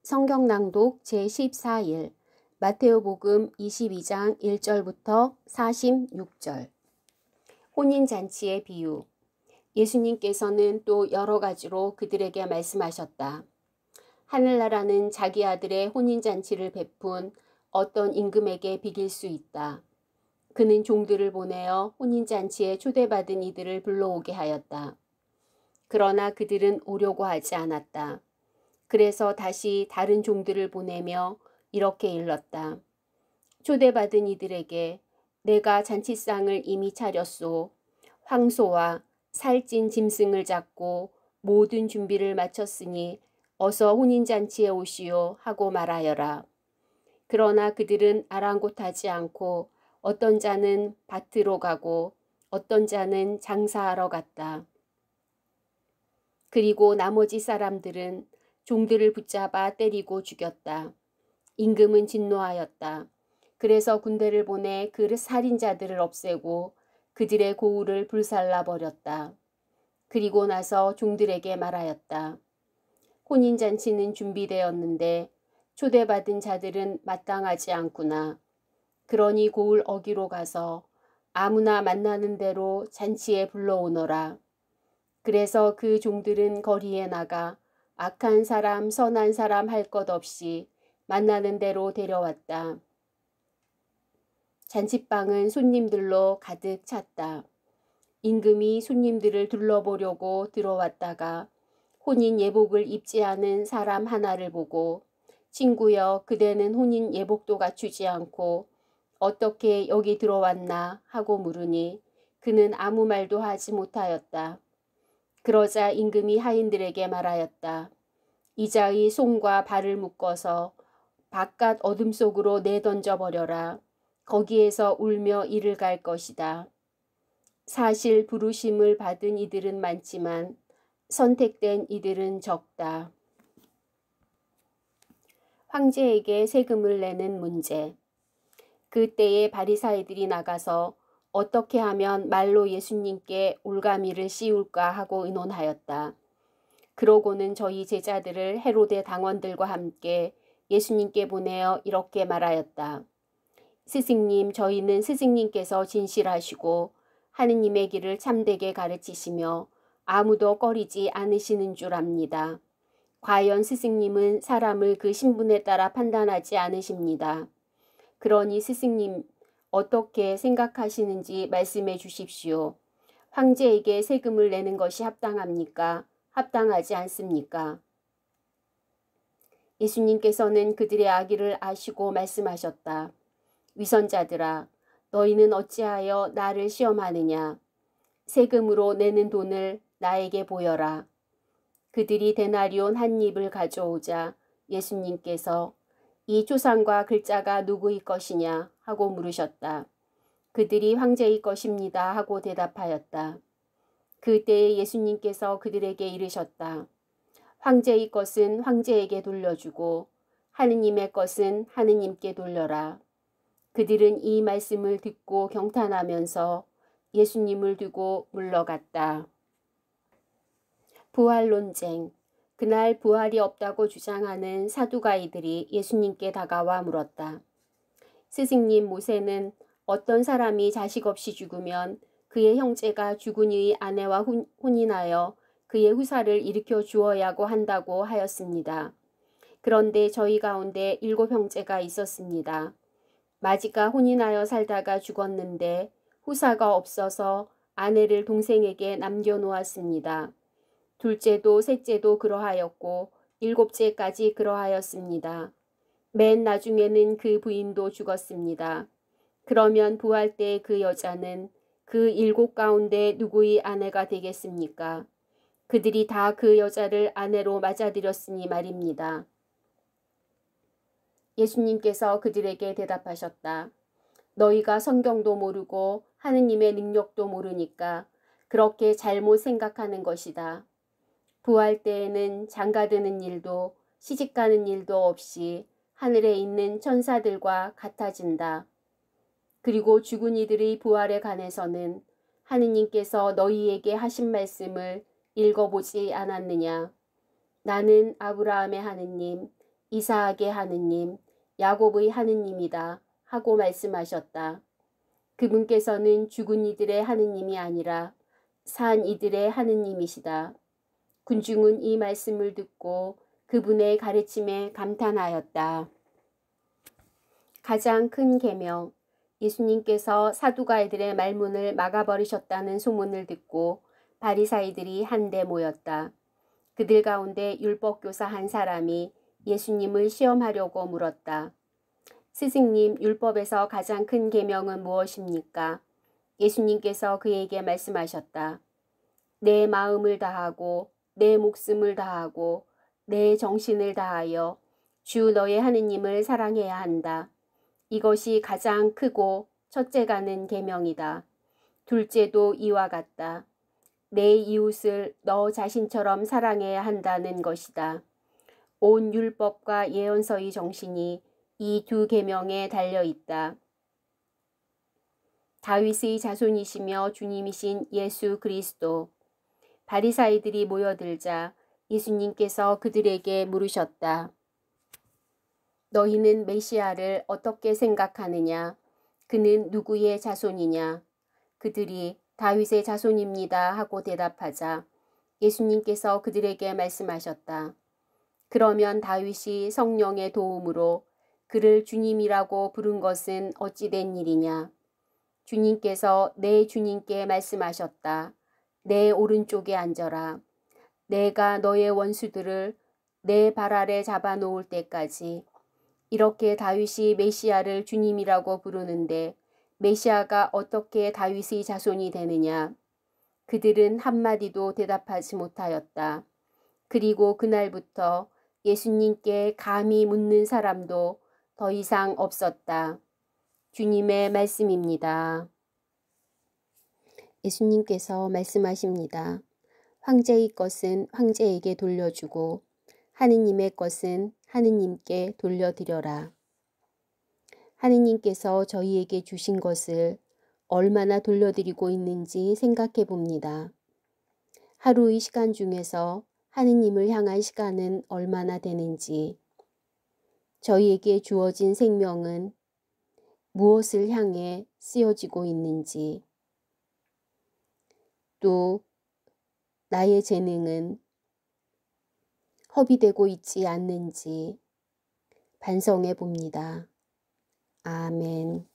성경 낭독 제14일 마테오복음 22장 1절부터 46절. 혼인잔치의 비유. 예수님께서는 또 여러 가지로 그들에게 말씀하셨다. 하늘나라는 자기 아들의 혼인잔치를 베푼 어떤 임금에게 비길 수 있다. 그는 종들을 보내어 혼인잔치에 초대받은 이들을 불러오게 하였다. 그러나 그들은 오려고 하지 않았다. 그래서 다시 다른 종들을 보내며 이렇게 일렀다. 초대받은 이들에게 내가 잔치상을 이미 차렸소. 황소와 살찐 짐승을 잡고 모든 준비를 마쳤으니 어서 혼인잔치에 오시오 하고 말하여라. 그러나 그들은 아랑곳하지 않고 어떤 자는 밭으로 가고 어떤 자는 장사하러 갔다. 그리고 나머지 사람들은 종들을 붙잡아 때리고 죽였다. 임금은 진노하였다. 그래서 군대를 보내 그 살인자들을 없애고 그들의 고울을 불살라 버렸다. 그리고 나서 종들에게 말하였다. 혼인잔치는 준비되었는데 초대받은 자들은 마땅하지 않구나. 그러니 고울 어기로 가서 아무나 만나는 대로 잔치에 불러오너라. 그래서 그 종들은 거리에 나가 악한 사람, 선한 사람 할 것 없이 만나는 대로 데려왔다. 잔치방은 손님들로 가득 찼다. 임금이 손님들을 둘러보려고 들어왔다가 혼인 예복을 입지 않은 사람 하나를 보고 친구여 그대는 혼인 예복도 갖추지 않고 어떻게 여기 들어왔나 하고 물으니 그는 아무 말도 하지 못하였다. 그러자 임금이 하인들에게 말하였다. 이자의 손과 발을 묶어서 바깥 어둠 속으로 내던져 버려라. 거기에서 울며 이를 갈 것이다. 사실 부르심을 받은 이들은 많지만 선택된 이들은 적다. 황제에게 세금을 내는 문제. 그때에 바리사이들이 나가서 어떻게 하면 말로 예수님께 올가미를 씌울까 하고 의논하였다. 그러고는 저희 제자들을 헤로데 당원들과 함께 예수님께 보내어 이렇게 말하였다. 스승님, 저희는 스승님께서 진실하시고 하느님의 길을 참되게 가르치시며 아무도 꺼리지 않으시는 줄 압니다. 과연 스승님은 사람을 그 신분에 따라 판단하지 않으십니다. 그러니 스승님 어떻게 생각하시는지 말씀해 주십시오. 황제에게 세금을 내는 것이 합당합니까? 합당하지 않습니까? 예수님께서는 그들의 악의를 아시고 말씀하셨다. 위선자들아, 너희는 어찌하여 나를 시험하느냐? 세금으로 내는 돈을 나에게 보여라. 그들이 데나리온 한 입을 가져오자 예수님께서 이 초상과 글자가 누구의 것이냐 하고 물으셨다. 그들이 황제의 것입니다 하고 대답하였다. 그때에 예수님께서 그들에게 이르셨다. 황제의 것은 황제에게 돌려주고 하느님의 것은 하느님께 돌려라. 그들은 이 말씀을 듣고 경탄하면서 예수님을 두고 물러갔다. 부활 논쟁. 그날 부활이 없다고 주장하는 사두가이들이 예수님께 다가와 물었다. 스승님, 모세는 어떤 사람이 자식 없이 죽으면 그의 형제가 죽은 이의 아내와 혼인하여 그의 후사를 일으켜 주어야고 한다고 하였습니다. 그런데 저희 가운데 7 형제가 있었습니다. 마지가 혼인하여 살다가 죽었는데 후사가 없어서 아내를 동생에게 남겨놓았습니다. 둘째도 셋째도 그러하였고 7째까지 그러하였습니다. 맨 나중에는 그 부인도 죽었습니다. 그러면 부활 때 그 여자는 그 7 가운데 누구의 아내가 되겠습니까? 그들이 다 그 여자를 아내로 맞아들였으니 말입니다. 예수님께서 그들에게 대답하셨다. 너희가 성경도 모르고 하느님의 능력도 모르니까 그렇게 잘못 생각하는 것이다. 부활 때에는 장가드는 일도 시집가는 일도 없이 하늘에 있는 천사들과 같아진다. 그리고 죽은 이들의 부활에 관해서는 하느님께서 너희에게 하신 말씀을 읽어보지 않았느냐. 나는 아브라함의 하느님, 이삭의 하느님, 야곱의 하느님이다 하고 말씀하셨다. 그분께서는 죽은 이들의 하느님이 아니라 산 이들의 하느님이시다. 군중은 이 말씀을 듣고 그분의 가르침에 감탄하였다. 가장 큰 계명, 예수님께서 사두가이들의 말문을 막아버리셨다는 소문을 듣고 바리사이들이 한데 모였다. 그들 가운데 율법교사 한 사람이 예수님을 시험하려고 물었다. 스승님, 율법에서 가장 큰 계명은 무엇입니까? 예수님께서 그에게 말씀하셨다. 내 마음을 다하고 내 목숨을 다하고 내 정신을 다하여 주 너의 하느님을 사랑해야 한다. 이것이 가장 크고 첫째가는 계명이다. 둘째도 이와 같다. 내 이웃을 너 자신처럼 사랑해야 한다는 것이다. 온 율법과 예언서의 정신이 이 두 계명에 달려 있다. 다윗의 자손이시며 주님이신 예수 그리스도. 바리사이들이 모여들자 예수님께서 그들에게 물으셨다. 너희는 메시아를 어떻게 생각하느냐? 그는 누구의 자손이냐? 그들이 다윗의 자손입니다 하고 대답하자 예수님께서 그들에게 말씀하셨다. 그러면 다윗이 성령의 도움으로 그를 주님이라고 부른 것은 어찌 된 일이냐? 주님께서 내 주님께 말씀하셨다. 내 오른쪽에 앉아라. 내가 너의 원수들을 내 발 아래 잡아놓을 때까지. 이렇게 다윗이 메시아를 주님이라고 부르는데 메시아가 어떻게 다윗의 자손이 되느냐? 그들은 한마디도 대답하지 못하였다. 그리고 그날부터 예수님께 감히 묻는 사람도 더 이상 없었다. 주님의 말씀입니다. 예수님께서 말씀하십니다. 황제의 것은 황제에게 돌려주고 하느님의 것은 하느님께 돌려드려라. 하느님께서 저희에게 주신 것을 얼마나 돌려드리고 있는지 생각해 봅니다. 하루의 시간 중에서 하느님을 향한 시간은 얼마나 되는지, 저희에게 주어진 생명은 무엇을 향해 쓰여지고 있는지, 또 나의 재능은 허비되고 있지 않는지 반성해 봅니다. 아멘.